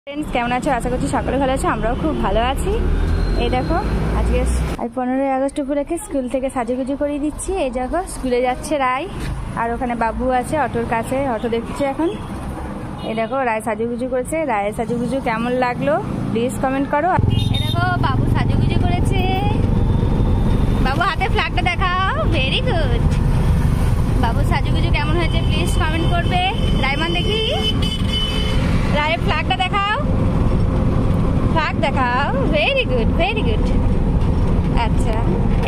Friends কেমন আছো? আশা করছি সকলে ভালো আছো, আমরাও খুব ভালো আছি। এই দেখো আজকে 15ই আগস্ট উপলক্ষে স্কুল থেকে সাজুগুজু করিয়ে দিচ্ছি। এই দেখো স্কুলে যাচ্ছে রায়, আর ওখানে বাবু আছে অটোর কাছে, অটো দেখছে এখন। এই দেখো রায় সাজুগুজু করেছে। রায়ের সাজুগুজু কেমন লাগলো প্লিজ কমেন্ট করো। এই দেখো বাবু সাজুগুজু করেছে। বাবু হাতে ফ্ল্যাগটা দেখাও, ভেরি গুড। বাবু সাজুগুজু কেমন হয়েছে প্লিজ কমেন্ট করবে। রায়মান দেখি, রায়ের ফ্ল্যাগটা দেখাও, ফ্ল্যাগ দেখাও, ভেরি গুড ভেরি গুড। আচ্ছা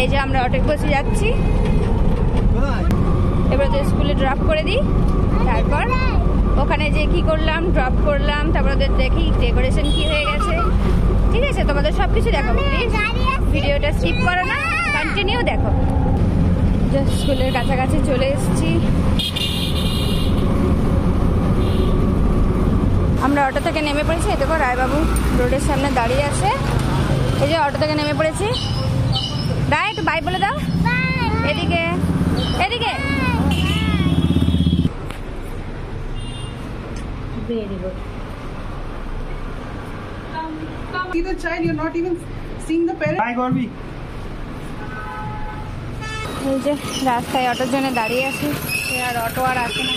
এই যে আমরা অটোয় বসে যাচ্ছি, এবার তো স্কুলে ড্রপ করে দিই, তারপর ওখানে যে কি করলাম ড্রপ করলাম, তারপর ওদের দেখি ডেকোরেশন কি হয়ে গেছে। ঠিক আছে, তোমাদের সব কিছু দেখাবো, প্লিজ ভিডিওটা স্কিপ করো না, কন্টিনিউ দেখো। স্কুলের কাছাকাছি চলে এসেছি। আমরা অটো থেকে নেমে পড়েছি। এই দেখো রায়বাবু রোডের সামনে দাঁড়িয়ে আছে। এই যে অটো থেকে নেমে পড়েছি। রায় একটু বাই বলে দাও, এদিকে এদিকে। Very good. See the child, you're not even seeing the parent. Hi Gorbi. এই যে রাস্তায় অটোর জন্য দাঁড়িয়ে আছি, আর অটো আর আসে না,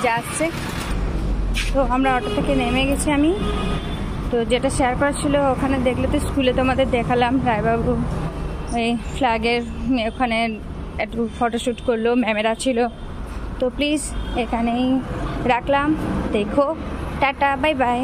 যাচ্ছে। তো আমরা অটো থেকে নেমে গেছি আমি। তো যেটা শেয়ার করা ছিল ওখানে দেখলে তো স্কুলে তোমাদের দেখালাম, রায়বাবু এই ফ্ল্যাগের ওখানে একটু ফটোশ্যুট করলো, ম্যামেরা ছিল। তো প্লিজ এখানেই রাখলাম, দেখো, টাটা, বাই বাই।